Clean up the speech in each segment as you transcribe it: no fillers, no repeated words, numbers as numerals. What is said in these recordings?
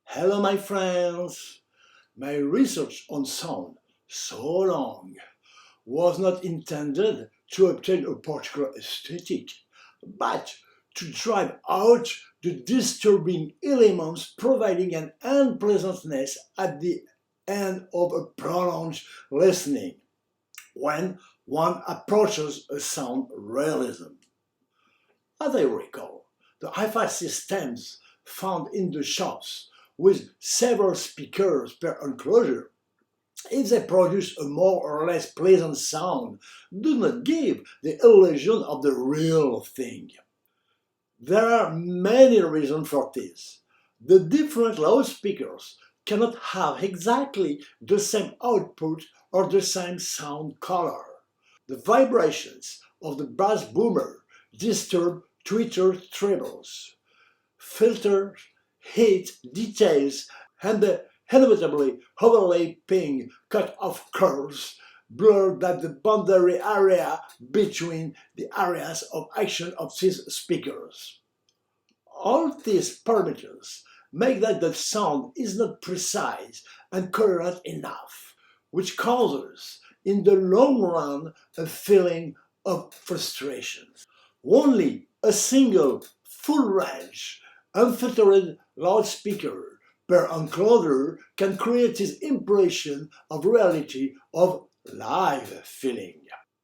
Hello, my friends! My research on sound, so long, was not intended to obtain a particular aesthetic, but to drive out the disturbing elements providing an unpleasantness at the end of a prolonged listening when one approaches a sound realism. As I recall, the hi-fi systems found in the shops with several speakers per enclosure, if they produce a more or less pleasant sound, do not give the illusion of the real thing. There are many reasons for this. The different loudspeakers cannot have exactly the same output or the same sound color. The vibrations of the bass boomer disturb tweeter trebles. Filters, heat, details, and the inevitably overlapping cut-off curves blur that the boundary area between the areas of action of these speakers. All these parameters make that the sound is not precise and coherent enough, which causes, in the long run, a feeling of frustration. Only a single full range unfiltered loudspeaker per enclosure can create this impression of reality of live feeling.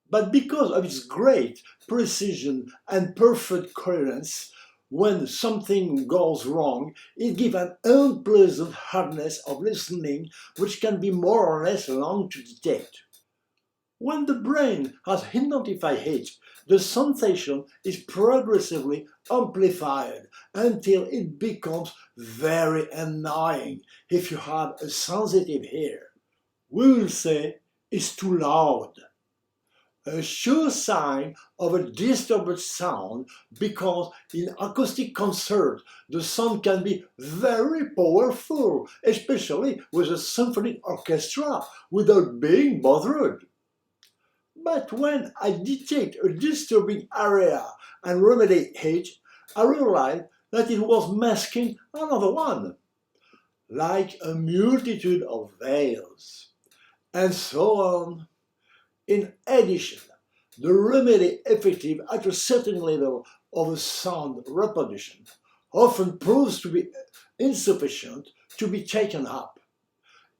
But because of its great precision and perfect coherence, when something goes wrong, it gives an unpleasant hardness of listening which can be more or less long to detect. When the brain has identified it, the sensation is progressively amplified until it becomes very annoying if you have a sensitive ear. We will say it's too loud. A sure sign of a disturbed sound because in acoustic concerts the sound can be very powerful, especially with a symphonic orchestra, without being bothered. But when I detect a disturbing area and remedy it, I realize that it was masking another one, like a multitude of veils, and so on. In addition, the remedy effective at a certain level of a sound reproduction often proves to be insufficient to be taken up,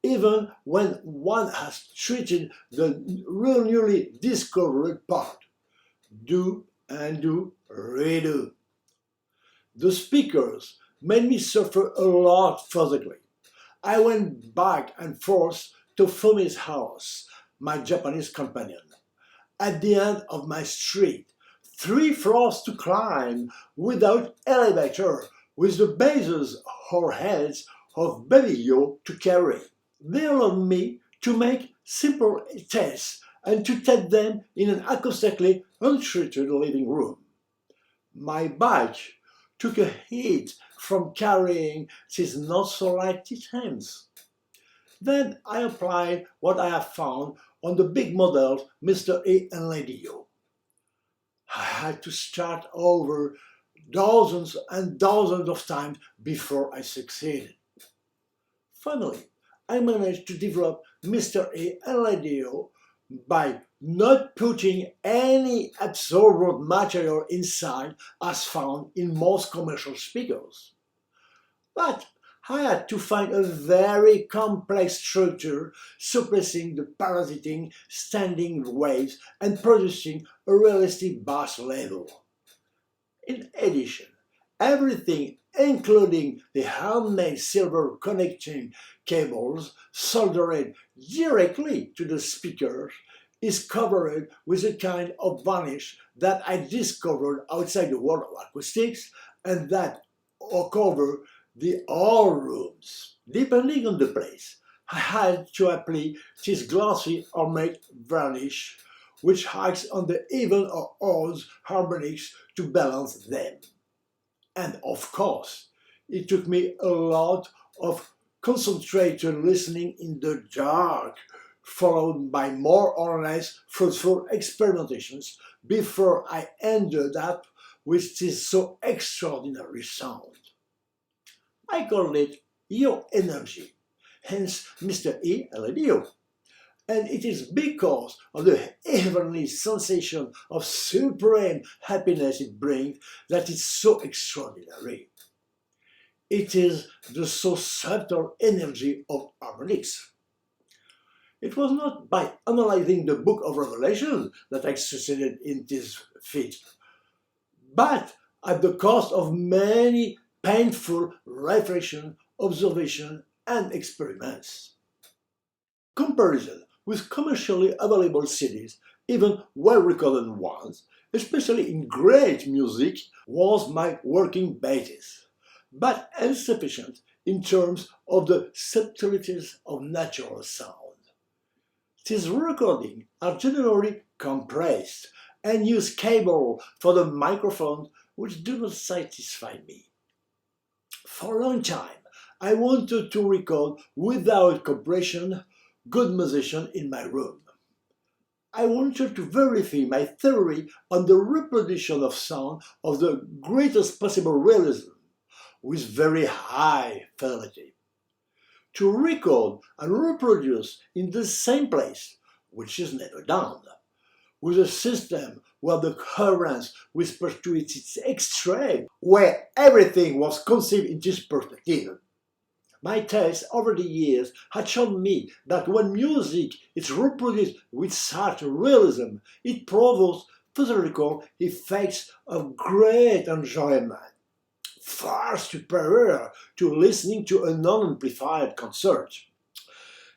even when one has treated the newly discovered part. Do, undo, redo. The speakers made me suffer a lot physically. I went back and forth to Fumi's house, my Japanese companion, at the end of my street, 3 floors to climb without elevator, with the bases or heads of baby yo to carry. They allowed me to make simple tests and to test them in an acoustically untreated living room. My back took a hit from carrying these not so light items. Then I applied what I have found on the big models Mr. A and Lady O. I had to start over dozens and dozens of times before I succeeded. Finally, I managed to develop Mr. A and Lady O by not putting any absorbent material inside as found in most commercial speakers. But I had to find a very complex structure suppressing the parasiting standing waves and producing a realistic bass level. In addition, everything, including the handmade silver connecting cables soldered directly to the speakers, is covered with a kind of varnish that I discovered outside the world of acoustics and that cover the all rooms. Depending on the place, I had to apply this glossy or matte varnish, which acts on the even or odd harmonics to balance them. And of course, it took me a lot of concentrated listening in the dark, followed by more or less fruitful experimentations before I ended up with this so extraordinary sound. I called it your energy, hence Mr. E. LDO. And it is because of the heavenly sensation of supreme happiness it brings that it's so extraordinary. It is the so subtle energy of harmonics. It was not by analyzing the book of Revelation that I succeeded in this feat, but at the cost of many painful reflection, observation, and experiments. Comparison with commercially available CDs, even well-recorded ones, especially in great music, was my working basis, but insufficient in terms of the subtleties of natural sound. These recordings are generally compressed and use cable for the microphone, which do not satisfy me. For a long time, I wanted to record without compression good musician in my room. I wanted to verify my theory on the reproduction of sound of the greatest possible realism with very high fidelity. To record and reproduce in the same place, which is never done, with a system where the coherence was pushed to its extreme, where everything was conceived in this perspective. My taste over the years had shown me that when music is reproduced with such realism, it provokes physical effects of great enjoyment, far superior to listening to a non-amplified concert.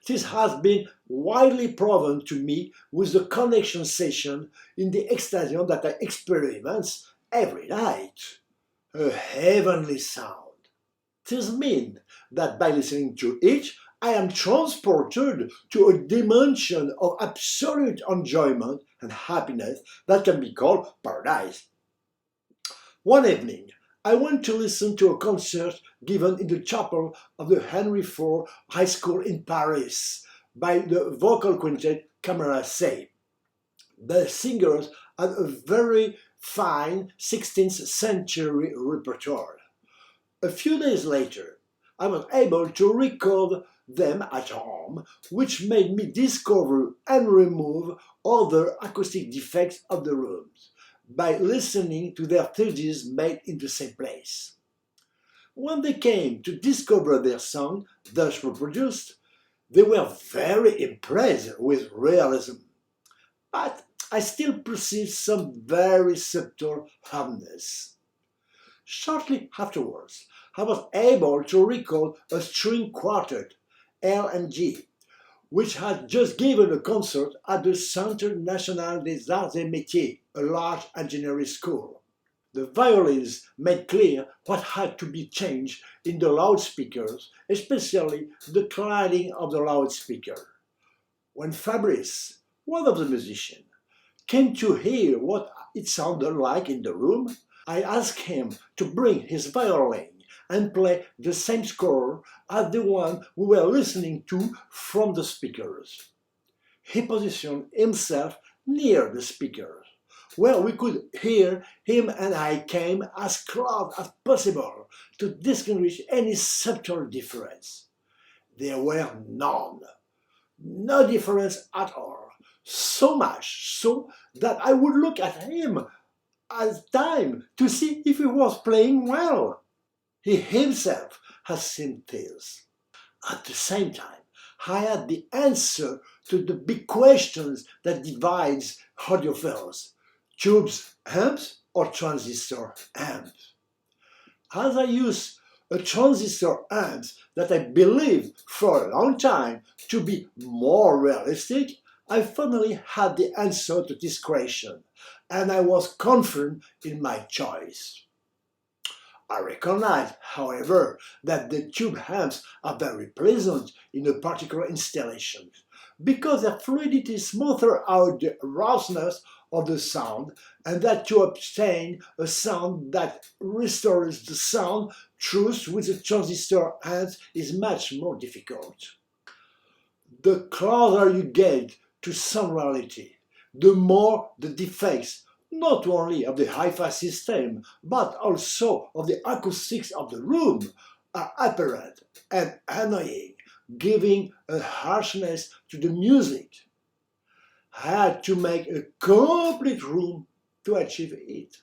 This has been widely proven to me with the connection session in the Extasium that I experience every night. A heavenly sound. This means that by listening to it, I am transported to a dimension of absolute enjoyment and happiness that can be called paradise. One evening, I went to listen to a concert given in the chapel of the Henry IV High School in Paris by the vocal quintet Camera C. The singers had a very fine 16th century repertoire. A few days later, I was able to record them at home, which made me discover and remove other acoustic defects of the rooms by listening to their theses made in the same place. When they came to discover their sound, thus reproduced, they were very impressed with realism. But I still perceived some very subtle hardness. Shortly afterwards, I was able to record a string quartet, L and G, which had just given a concert at the Centre National des Arts et Métiers, a large engineering school. The violins made clear what had to be changed in the loudspeakers, especially the cladding of the loudspeaker. When Fabrice, one of the musicians, came to hear what it sounded like in the room, I asked him to bring his violin and play the same score as the one we were listening to from the speakers. He positioned himself near the speakers, where we could hear him, and I came as close as possible to distinguish any subtle difference. There were none. No difference at all. So much so that I would look at him as time to see if he was playing well. He himself has seen this. At the same time, I had the answer to the big questions that divides audiophiles: tubes amps or transistor amps. As I use a transistor amp that I believed for a long time to be more realistic, I finally had the answer to this question, and I was confident in my choice. I recognize, however, that the tube amps are very pleasant in a particular installation, because their fluidity smoothes out the roughness of the sound, and that to obtain a sound that restores the sound truth with the transistor amps is much more difficult. The closer you get to sound reality, the more the defects, not only of the hi-fi system, but also of the acoustics of the room, are apparent and annoying, giving a harshness to the music. I had to make a complete room to achieve it.